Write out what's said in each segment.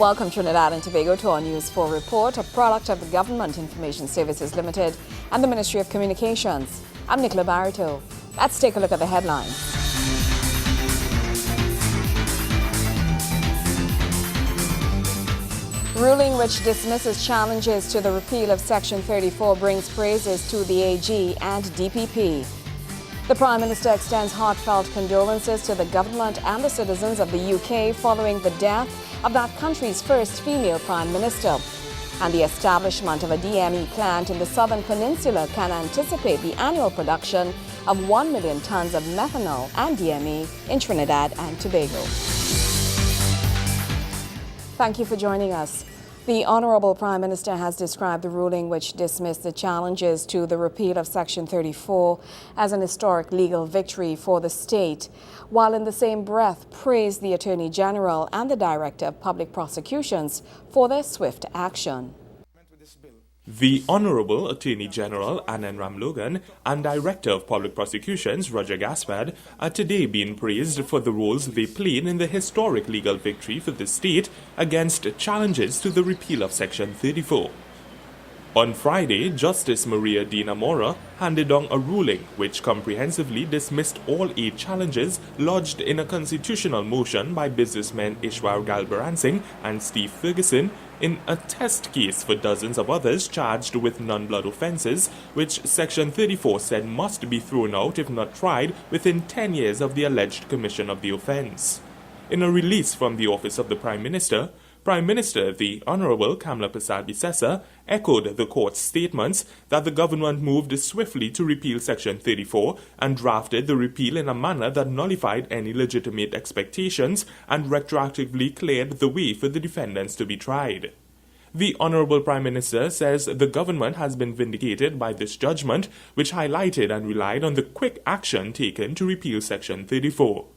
Welcome Trinidad and Tobago to our News 4 report, a product of the Government Information Services Limited and the Ministry of Communications. I'm Nicola Barito. Let's take a look at the headlines. Ruling which dismisses challenges to the repeal of Section 34 brings praises to the AG and DPP. The Prime Minister extends heartfelt condolences to the government and the citizens of the UK following the death of that country's first female Prime Minister. And the establishment of a DME plant in the Southern Peninsula can anticipate the annual production of 1 million tons of methanol and DME in Trinidad and Tobago. Thank you for joining us. The Honourable Prime Minister has described the ruling which dismissed the challenges to the repeal of Section 34 as an historic legal victory for the state, while in the same breath praised the Attorney General and the Director of Public Prosecutions for their swift action. The Honourable Attorney General Anand Ramlogan and Director of Public Prosecutions Roger Gaspard are today being praised for the roles they played in the historic legal victory for the state against challenges to the repeal of Section 34. On Friday, Justice Maria Dina Mora handed down a ruling which comprehensively dismissed all 8 challenges lodged in a constitutional motion by businessmen Ishwar Galbaransing and Steve Ferguson in a test case for dozens of others charged with non-blood offences, which Section 34 said must be thrown out if not tried within 10 years of the alleged commission of the offence. In a release from the Office of the Prime Minister, the Honourable Kamla Persad-Bissessar echoed the court's statements that the government moved swiftly to repeal Section 34 and drafted the repeal in a manner that nullified any legitimate expectations and retroactively cleared the way for the defendants to be tried. The Honourable Prime Minister says the government has been vindicated by this judgment, which highlighted and relied on the quick action taken to repeal Section 34.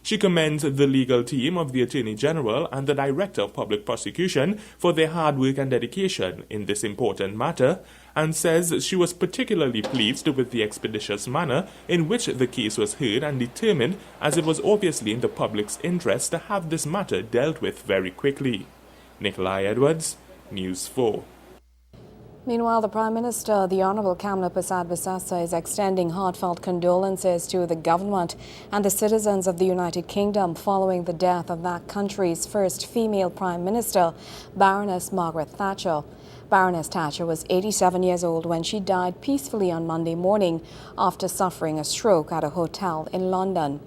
She commends the legal team of the Attorney General and the Director of Public Prosecution for their hard work and dedication in this important matter, and says she was particularly pleased with the expeditious manner in which the case was heard and determined, as it was obviously in the public's interest to have this matter dealt with very quickly. Nikolai Edwards, News 4. Meanwhile, the Prime Minister, the Honourable Kamla Persad-Bissessar, is extending heartfelt condolences to the government and the citizens of the United Kingdom following the death of that country's first female Prime Minister, Baroness Margaret Thatcher. Baroness Thatcher was 87 years old when she died peacefully on Monday morning after suffering a stroke at a hotel in London.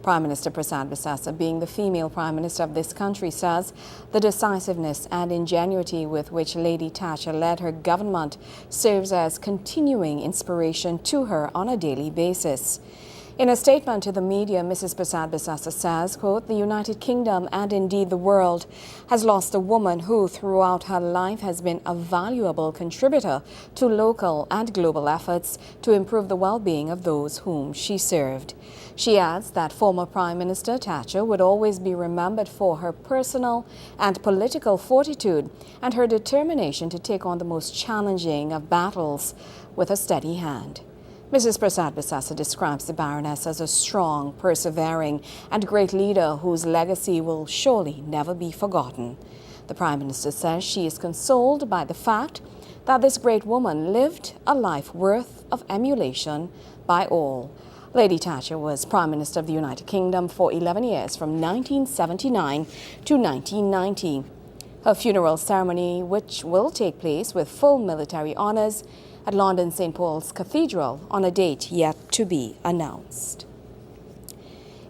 Prime Minister Persad-Bissessar, being the female Prime Minister of this country, says the decisiveness and ingenuity with which Lady Thatcher led her government serves as continuing inspiration to her on a daily basis. In a statement to the media, Mrs. Persad-Bissessar says, quote, "The United Kingdom and indeed the world has lost a woman who throughout her life has been a valuable contributor to local and global efforts to improve the well-being of those whom she served." She adds that former Prime Minister Thatcher would always be remembered for her personal and political fortitude and her determination to take on the most challenging of battles with a steady hand. Mrs. Persad-Bissessar describes the Baroness as a strong, persevering and great leader whose legacy will surely never be forgotten. The Prime Minister says she is consoled by the fact that this great woman lived a life worth of emulation by all. Lady Thatcher was Prime Minister of the United Kingdom for 11 years, from 1979 to 1990. Her funeral ceremony, which will take place with full military honours at London St. Paul's Cathedral on a date yet to be announced.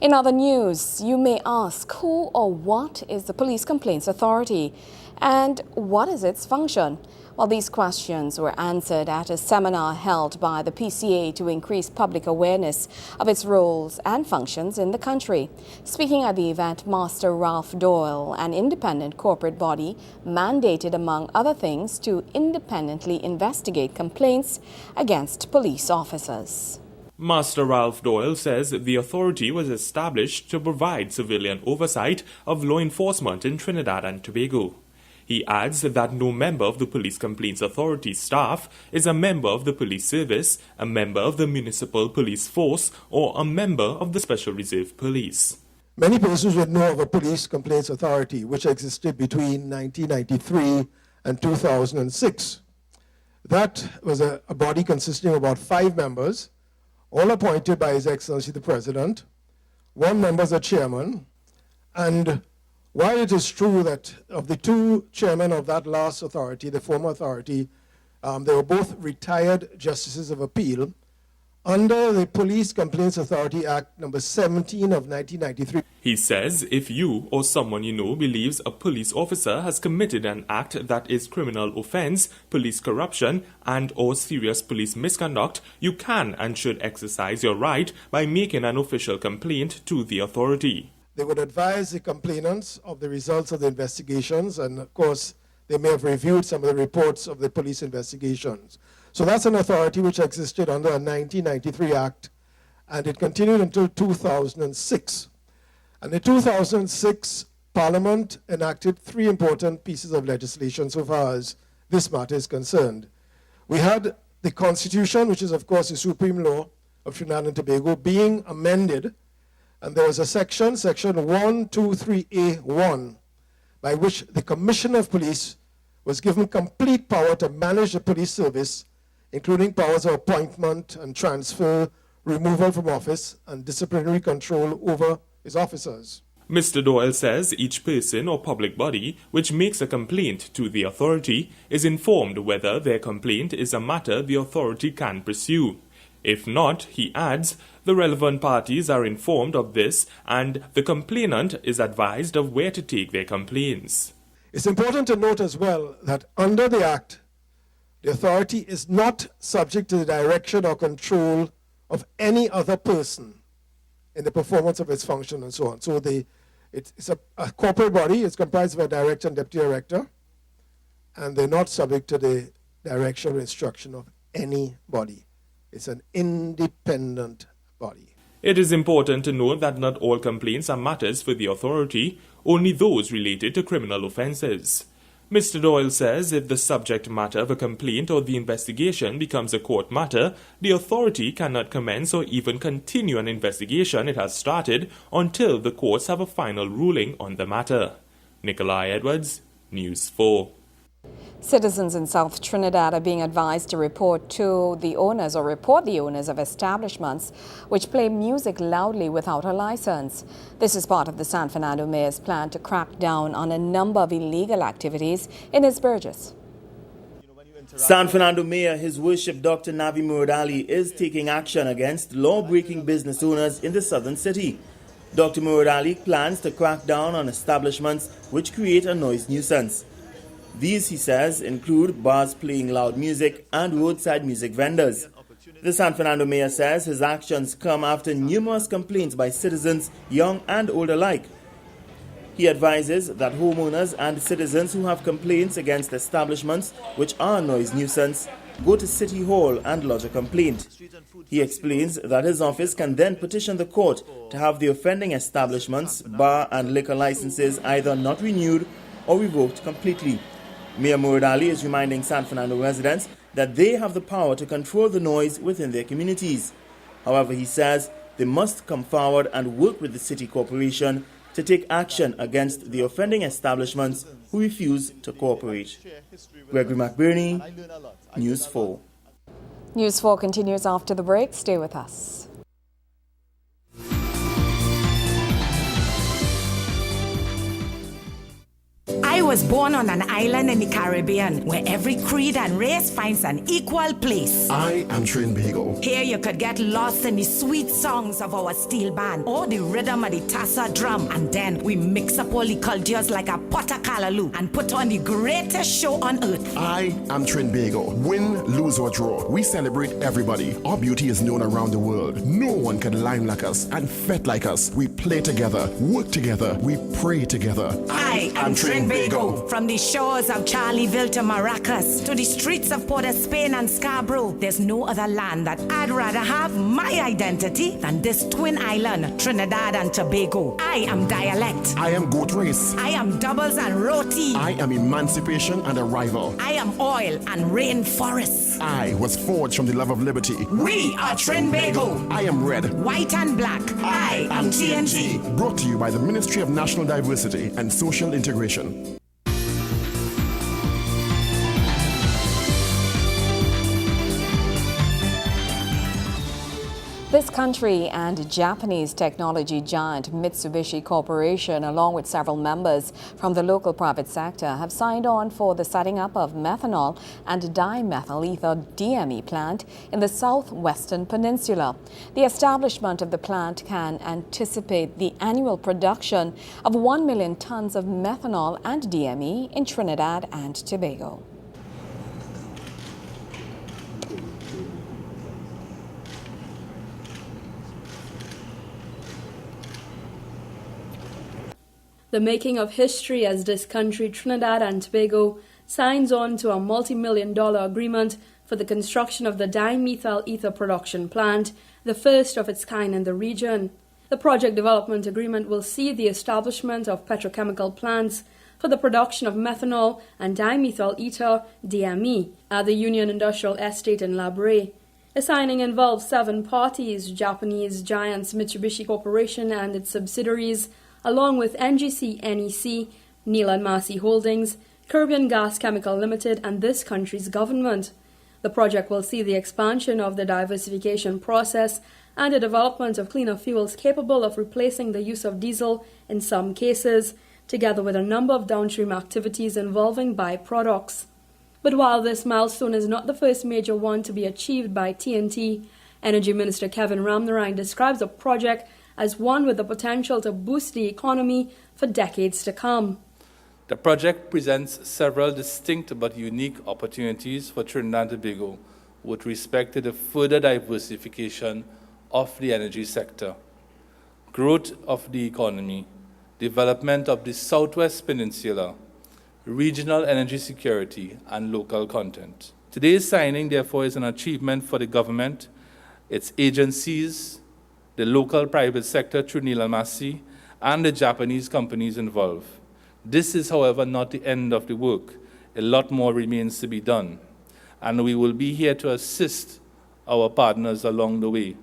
In other news, you may ask, who or what is the Police Complaints Authority and what is its function? Well, these questions were answered at a seminar held by the PCA to increase public awareness of its roles and functions in the country. Speaking at the event, Master Ralph Doyle, an independent corporate body mandated, among other things, to independently investigate complaints against police officers. Master Ralph Doyle says the authority was established to provide civilian oversight of law enforcement in Trinidad and Tobago. He adds that no member of the Police Complaints Authority staff is a member of the police service, a member of the municipal police force, or a member of the Special Reserve Police. Many persons would know of a police complaints authority which existed between 1993 and 2006. That was a body consisting of about 5 members, all appointed by His Excellency the President. 1 member is a chairman, and while it is true that of the 2 chairmen of that last authority, the former authority, they were both retired justices of appeal, under the Police Complaints Authority Act number 17 of 1993. He says if you or someone you know believes a police officer has committed an act that is criminal offense, police corruption, and or serious police misconduct, you can and should exercise your right by making an official complaint to the authority. They would advise the complainants of the results of the investigations, and of course, they may have reviewed some of the reports of the police investigations. So that's an authority which existed under a 1993 Act, and it continued until 2006. And in 2006, Parliament enacted 3 important pieces of legislation so far as this matter is concerned. We had the Constitution, which is of course the supreme law of Trinidad and Tobago, being amended, and there was a section 123A1, by which the Commissioner of Police was given complete power to manage the police service, including powers of appointment and transfer, removal from office, and disciplinary control over his officers. Mr. Doyle says each person or public body which makes a complaint to the authority is informed whether their complaint is a matter the authority can pursue. If not, he adds, the relevant parties are informed of this and the complainant is advised of where to take their complaints. It's important to note as well that under the Act, the authority is not subject to the direction or control of any other person in the performance of its function and so on. So it's a corporate body. It's comprised of a director and deputy director, and they're not subject to the direction or instruction of anybody. It's an independent body. It is important to note that not all complaints are matters for the authority, only those related to criminal offences. Mr. Doyle says if the subject matter of a complaint or the investigation becomes a court matter, the authority cannot commence or even continue an investigation it has started until the courts have a final ruling on the matter. Nikolai Edwards, News 4. Citizens in South Trinidad are being advised to report the owners of establishments which play music loudly without a license. This is part of the San Fernando Mayor's plan to crack down on a number of illegal activities in East Burgess. San Fernando Mayor, His Worship Dr. Navi Murad Ali, is taking action against law-breaking business owners in the southern city. Dr. Murad Ali plans to crack down on establishments which create a noise nuisance. These, he says, include bars playing loud music and roadside music vendors. The San Fernando Mayor says his actions come after numerous complaints by citizens, young and old alike. He advises that homeowners and citizens who have complaints against establishments which are a noise nuisance go to City Hall and lodge a complaint. He explains that his office can then petition the court to have the offending establishments, bar and liquor licenses either not renewed or revoked completely. Mayor Murad Ali is reminding San Fernando residents that they have the power to control the noise within their communities. However, he says they must come forward and work with the city corporation to take action against the offending establishments who refuse to cooperate. Gregory McBurney, News 4. News 4 continues after the break. Stay with us. I was born on an island in the Caribbean where every creed and race finds an equal place. I am Trinbago. Here you could get lost in the sweet songs of our steel band or the rhythm of the tassa drum, and then we mix up all the cultures like a pot of callaloo and put on the greatest show on earth. I am Trinbago. Win, lose or draw, we celebrate everybody. Our beauty is known around the world. No one can lime like us and fet like us. We play together, work together, we pray together. I am Trinbago. Tobago. From the shores of Charleville to Maracas, to the streets of Port of Spain and Scarborough, there's no other land that I'd rather have my identity than this twin island, Trinidad and Tobago. I am dialect. I am goat race. I am doubles and roti. I am emancipation and arrival. I am oil and rainforests. I was forged from the love of liberty. We are Trinbago. I am red. White and black. I am TNT. Brought to you by the Ministry of National Diversity and Social Integration. This country and Japanese technology giant Mitsubishi Corporation, along with several members from the local private sector, have signed on for the setting up of methanol and dimethyl ether DME plant in the southwestern peninsula. The establishment of the plant can anticipate the annual production of 1 million tons of methanol and DME in Trinidad and Tobago. The making of history as this country, Trinidad and Tobago, signs on to a multi-million-dollar agreement for the construction of the dimethyl ether production plant, the first of its kind in the region. The project development agreement will see the establishment of petrochemical plants for the production of methanol and dimethyl ether DME at the Union Industrial Estate in La Brea. The signing involves 7 parties: Japanese giants Mitsubishi Corporation and its subsidiaries, along with NGC NEC, Neil and Marcy Holdings, Caribbean Gas Chemical Limited, and this country's government. The project will see the expansion of the diversification process and the development of cleaner fuels capable of replacing the use of diesel in some cases, together with a number of downstream activities involving byproducts. But while this milestone is not the first major one to be achieved by TNT, Energy Minister Kevin Ramnarine describes the project as one with the potential to boost the economy for decades to come. The project presents several distinct but unique opportunities for Trinidad and Tobago with respect to the further diversification of the energy sector, growth of the economy, development of the Southwest Peninsula, regional energy security, and local content. Today's signing, therefore, is an achievement for the government, its agencies, the local private sector through Neil and Marcy, and the Japanese companies involved. This is, however, not the end of the work. A lot more remains to be done, and we will be here to assist our partners along the way.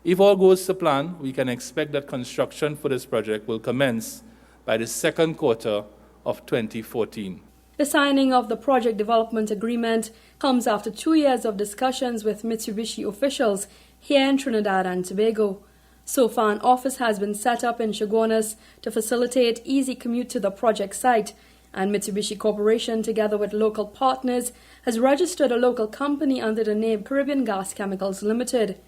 If all goes to plan, we can expect that construction for this project will commence by the second quarter of 2014. The signing of the project development agreement comes after 2 years of discussions with Mitsubishi officials here in Trinidad and Tobago. So far, an office has been set up in Chaguanas to facilitate easy commute to the project site, and Mitsubishi Corporation, together with local partners, has registered a local company under the name Caribbean Gas Chemicals Limited.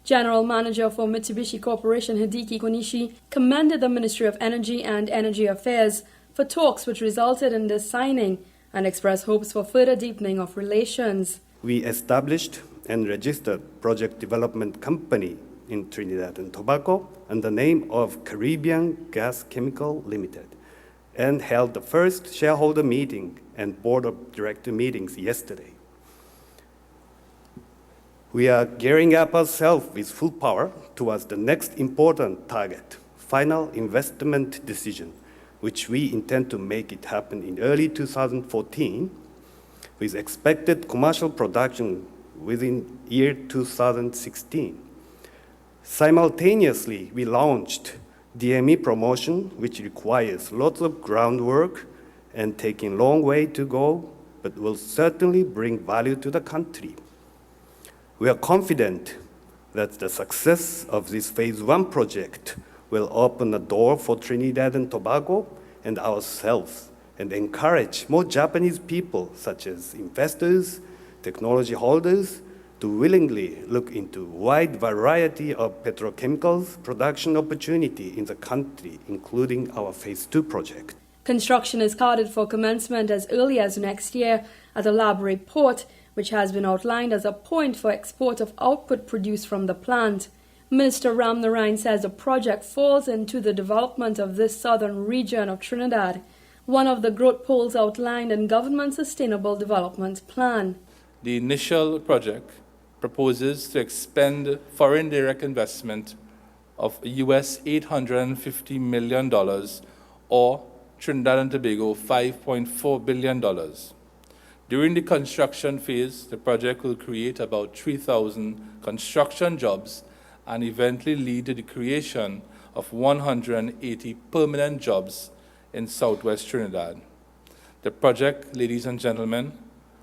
General Manager for Mitsubishi Corporation Hideki Konishi commended the Ministry of Energy and Energy Affairs for talks which resulted in this signing and expressed hopes for further deepening of relations. We established and registered Project Development Company in Trinidad and Tobago under the name of Caribbean Gas Chemical Limited and held the first shareholder meeting and board of director meetings yesterday. We are gearing up ourselves with full power towards the next important target, final investment decision, which we intend to make it happen in early 2014, with expected commercial production within year 2016. Simultaneously, we launched DME promotion, which requires lots of groundwork and taking a long way to go, but will certainly bring value to the country. We are confident that the success of this phase 1 project will open the door for Trinidad and Tobago and ourselves and encourage more Japanese people, such as investors, technology holders, to willingly look into a wide variety of petrochemicals production opportunity in the country, including our Phase 2 project. Construction is charted for commencement as early as next year at the La Brea port, which has been outlined as a point for export of output produced from the plant. Minister Ramnarine says the project falls into the development of this southern region of Trinidad, one of the growth poles outlined in government sustainable development plan. The initial project proposes to expend foreign direct investment of US $850 million or Trinidad and Tobago $5.4 billion. During the construction phase, the project will create about 3,000 construction jobs and eventually lead to the creation of 180 permanent jobs in southwest Trinidad. The project, ladies and gentlemen,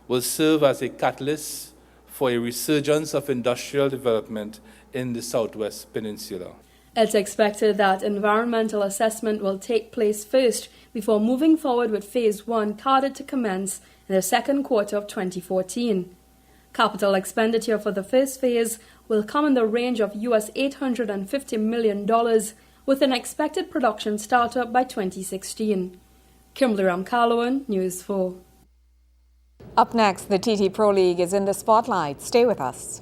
will serve as a catalyst for a resurgence of industrial development in the Southwest Peninsula. It's expected that environmental assessment will take place first before moving forward with Phase 1 targeted to commence in the second quarter of 2014. Capital expenditure for the first phase will come in the range of US $850 million, with an expected production startup by 2016. Kimberly Ramkalawan, News 4. Up next, the TT Pro League is in the spotlight. Stay with us.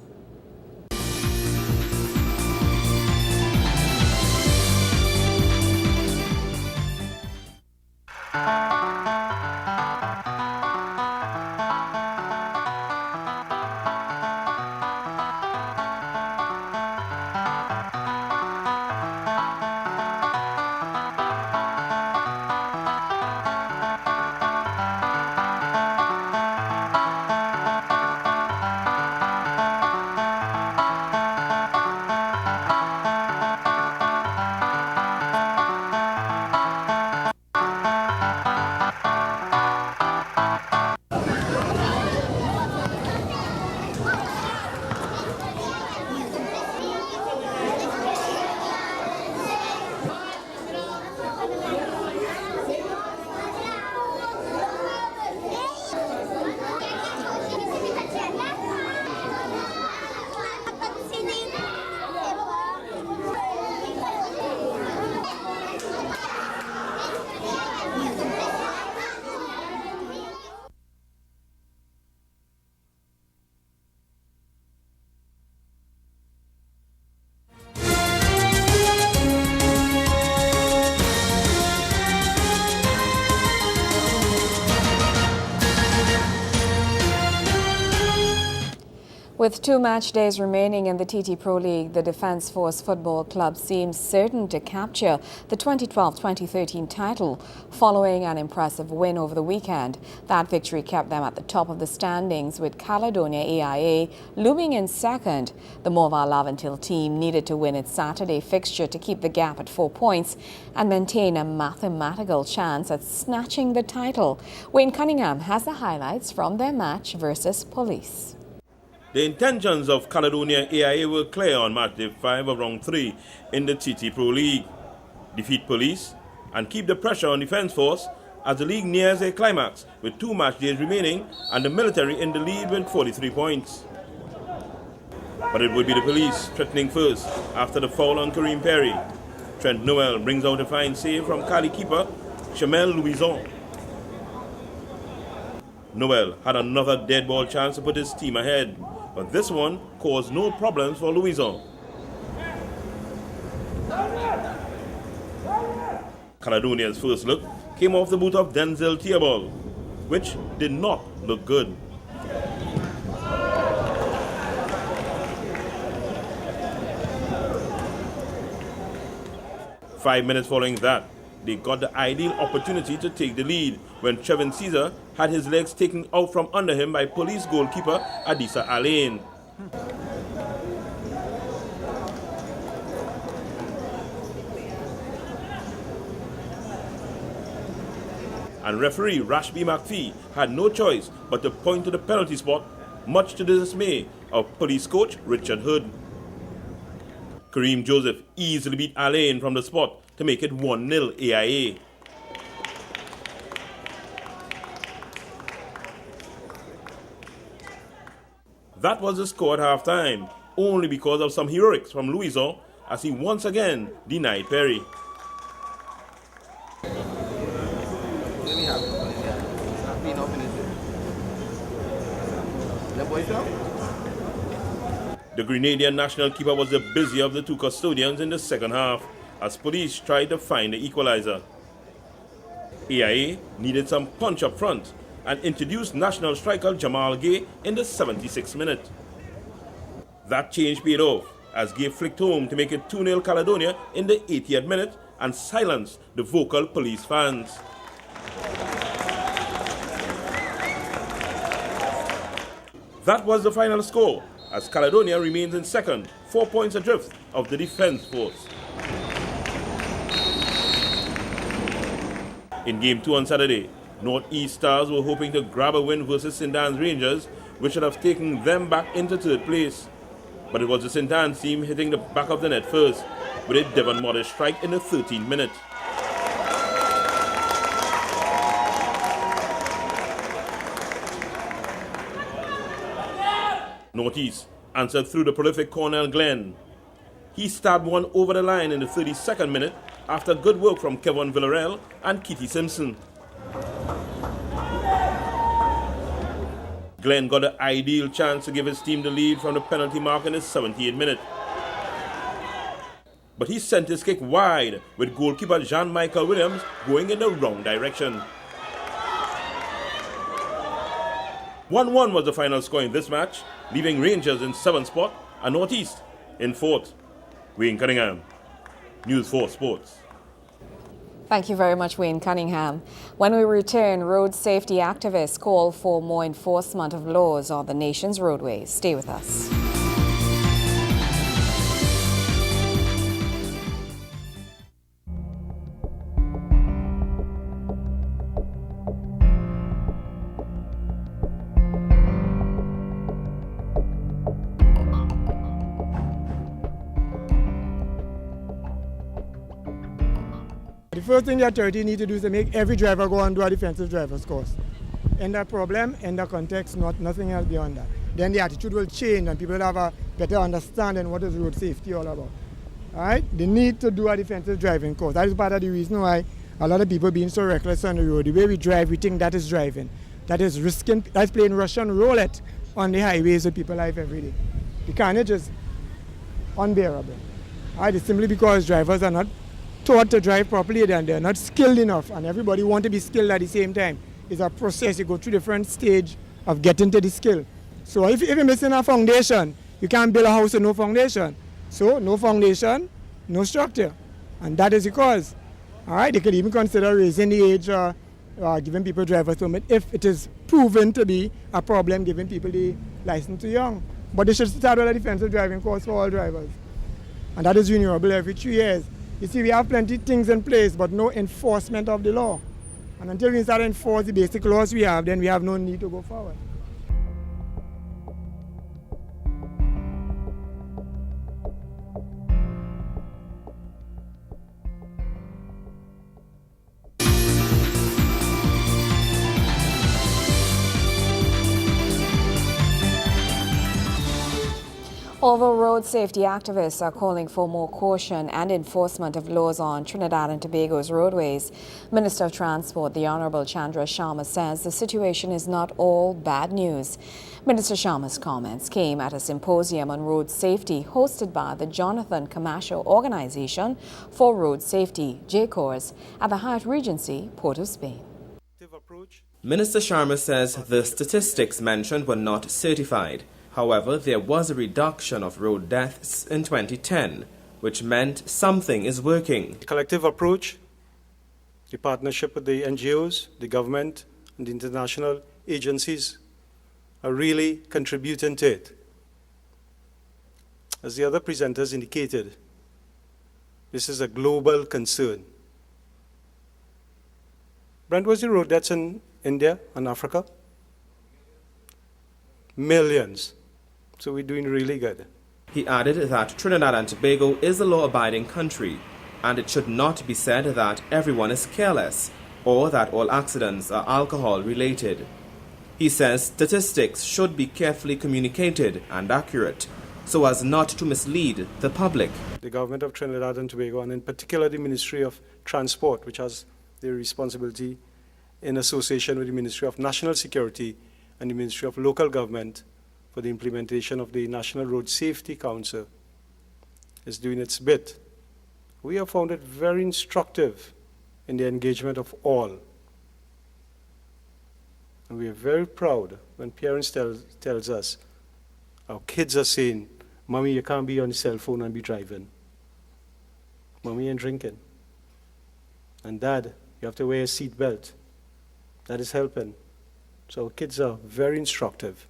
With 2 match days remaining in the TT Pro League, the Defence Force Football Club seems certain to capture the 2012-2013 title following an impressive win over the weekend. That victory kept them at the top of the standings, with Caledonia AIA looming in second. The Morval Laventille team needed to win its Saturday fixture to keep the gap at 4 points and maintain a mathematical chance at snatching the title. Wayne Cunningham has the highlights from their match versus Police. The intentions of Caledonia AIA were clear on match day 5 of round 3 in the TT Pro League. Defeat Police and keep the pressure on Defence Force as the league nears a climax with 2 match days remaining and the military in the lead with 43 points. But it would be the Police threatening first after the foul on Kareem Perry. Trent Noel brings out a fine save from Cali keeper Chamel Louison. Noel had another dead ball chance to put his team ahead, but this one caused no problems for Louison. Caledonia's first look came off the boot of Denzel Theobald, which did not look good. Five minutes following that, they got the ideal opportunity to take the lead when Trevin Caesar had his legs taken out from under him by Police goalkeeper Adisa Alain. And referee Rashby McPhee had no choice but to point to the penalty spot, much to the dismay of Police coach Richard Hood. Kareem Joseph easily beat Alain from the spot to make it 1-0 AIA. That was the score at half-time, only because of some heroics from Louison as he once again denied Perry. The Grenadian national keeper was the busier of the two custodians in the second half as Police tried to find the equalizer. AIA needed some punch up front and introduced national striker Jamal Gay in the 76th minute. That change paid off as Gay flicked home to make it 2-0 Caledonia in the 80th minute and silenced the vocal Police fans. That was the final score, as Caledonia remains in second, 4 points adrift of the Defence Force. In Game 2 on Saturday, North East Stars were hoping to grab a win versus St. Anne's Rangers, which would have taken them back into third place. But it was the St. Anne's team hitting the back of the net first, with a Devon Morris strike in the 13th minute. Northeast answered through the prolific Cornell Glenn. He stabbed one over the line in the 32nd minute after good work from Kevin Villarreal and Kitty Simpson. Glenn got an ideal chance to give his team the lead from the penalty mark in the 78th minute. But he sent his kick wide, with goalkeeper Jean-Michael Williams going in the wrong direction. 1-1 was the final score in this match, leaving Rangers in 7th spot and Northeast in 4th. Wayne Cunningham, News 4 Sports. Thank you very much, Wayne Cunningham. When we return, road safety activists call for more enforcement of laws on the nation's roadways. Stay with us. The first thing the authority need to do is to make every driver go and do a defensive driver's course. End that problem, end the context, nothing else beyond that. Then the attitude will change and people will have a better understanding what is road safety all about. All right? They need to do a defensive driving course. That is part of the reason why a lot of people being so reckless on the road. The way we drive, we think that is driving. That is risking, that's playing Russian roulette on the highways with people's life every day. The carnage is unbearable. All right? It's simply because drivers are not taught to drive properly and they're not skilled enough, and everybody wants to be skilled at the same time. It's a process. You go through different stage of getting to the skill. So if you're missing a foundation, you can't build a house with no foundation. So no foundation, no structure. And that is the cause. All right, they could even consider raising the age, giving people driver's permit if it is proven to be a problem, giving people the license too young. But they should start with a defensive driving course for all drivers. And that is renewable every 3 years. You see, we have plenty of things in place, but no enforcement of the law. And until we start to enforce the basic laws we have, then we have no need to go forward. Although road safety activists are calling for more caution and enforcement of laws on Trinidad and Tobago's roadways, Minister of Transport, the Honorable Chandra Sharma, says the situation is not all bad news. Minister Sharma's comments came at a symposium on road safety hosted by the Jonathan Camacho Organization for Road Safety, JCORS, at the Hyatt Regency, Port of Spain. Minister Sharma says the statistics mentioned were not certified. However, there was a reduction of road deaths in 2010, which meant something is working. The collective approach, the partnership with the NGOs, the government, and the international agencies are really contributing to it. As the other presenters indicated, this is a global concern. Brent, what's the road deaths in India and Africa? Millions. So we're doing really good. He added that Trinidad and Tobago is a law-abiding country, and it should not be said that everyone is careless or that all accidents are alcohol-related. He says statistics should be carefully communicated and accurate so as not to mislead the public. The government of Trinidad and Tobago, and in particular the Ministry of Transport, which has the responsibility in association with the Ministry of National Security and the Ministry of Local Government for the implementation of the National Road Safety Council, is doing its bit. We have found it very instructive in the engagement of all And we are very proud when parents tells us, our kids are saying, Mommy, you can't be on the cell phone and be driving. Mommy ain't drinking. And Dad, you have to wear a seat belt. That is helping. So kids are very instructive.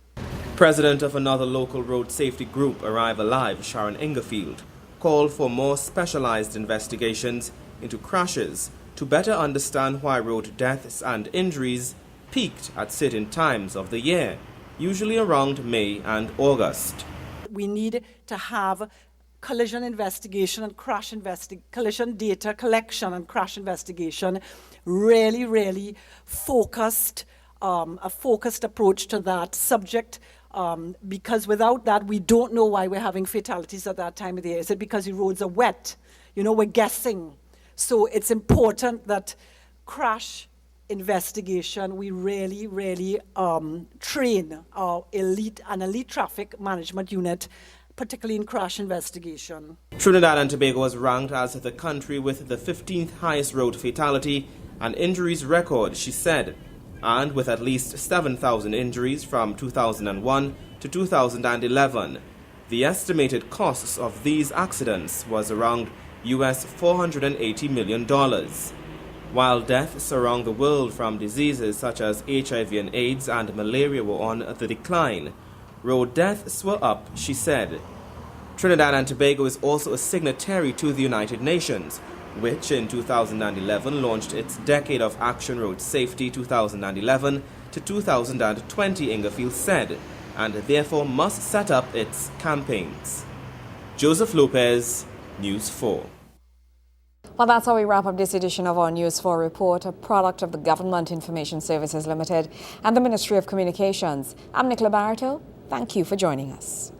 President of another local road safety group, Arrive Alive, Sharon Ingerfield, called for more specialized investigations into crashes to better understand why road deaths and injuries peaked at certain times of the year, usually around May and August. We need to have collision investigation and collision data collection and crash investigation really focused, a focused approach to that subject. Because without that, we don't know why we're having fatalities at that time of the year. Is it because the roads are wet? We're guessing. So it's important that crash investigation, we really train our elite traffic management unit, particularly in crash investigation. Trinidad and Tobago was ranked as the country with the 15th highest road fatality and injuries record, she said, and with at least 7,000 injuries from 2001 to 2011. The estimated costs of these accidents was around US $480 million. While deaths around the world from diseases such as HIV and AIDS and malaria were on the decline, road deaths were up, she said. Trinidad and Tobago is also a signatory to the United Nations, which in 2011 launched its Decade of Action Road Safety 2011 to 2020, Ingerfield said, and therefore must set up its campaigns. Joseph Lopez, News 4. Well, that's how we wrap up this edition of our News 4 report, a product of the Government Information Services Limited and the Ministry of Communications. I'm Nicola Barreto. Thank you for joining us.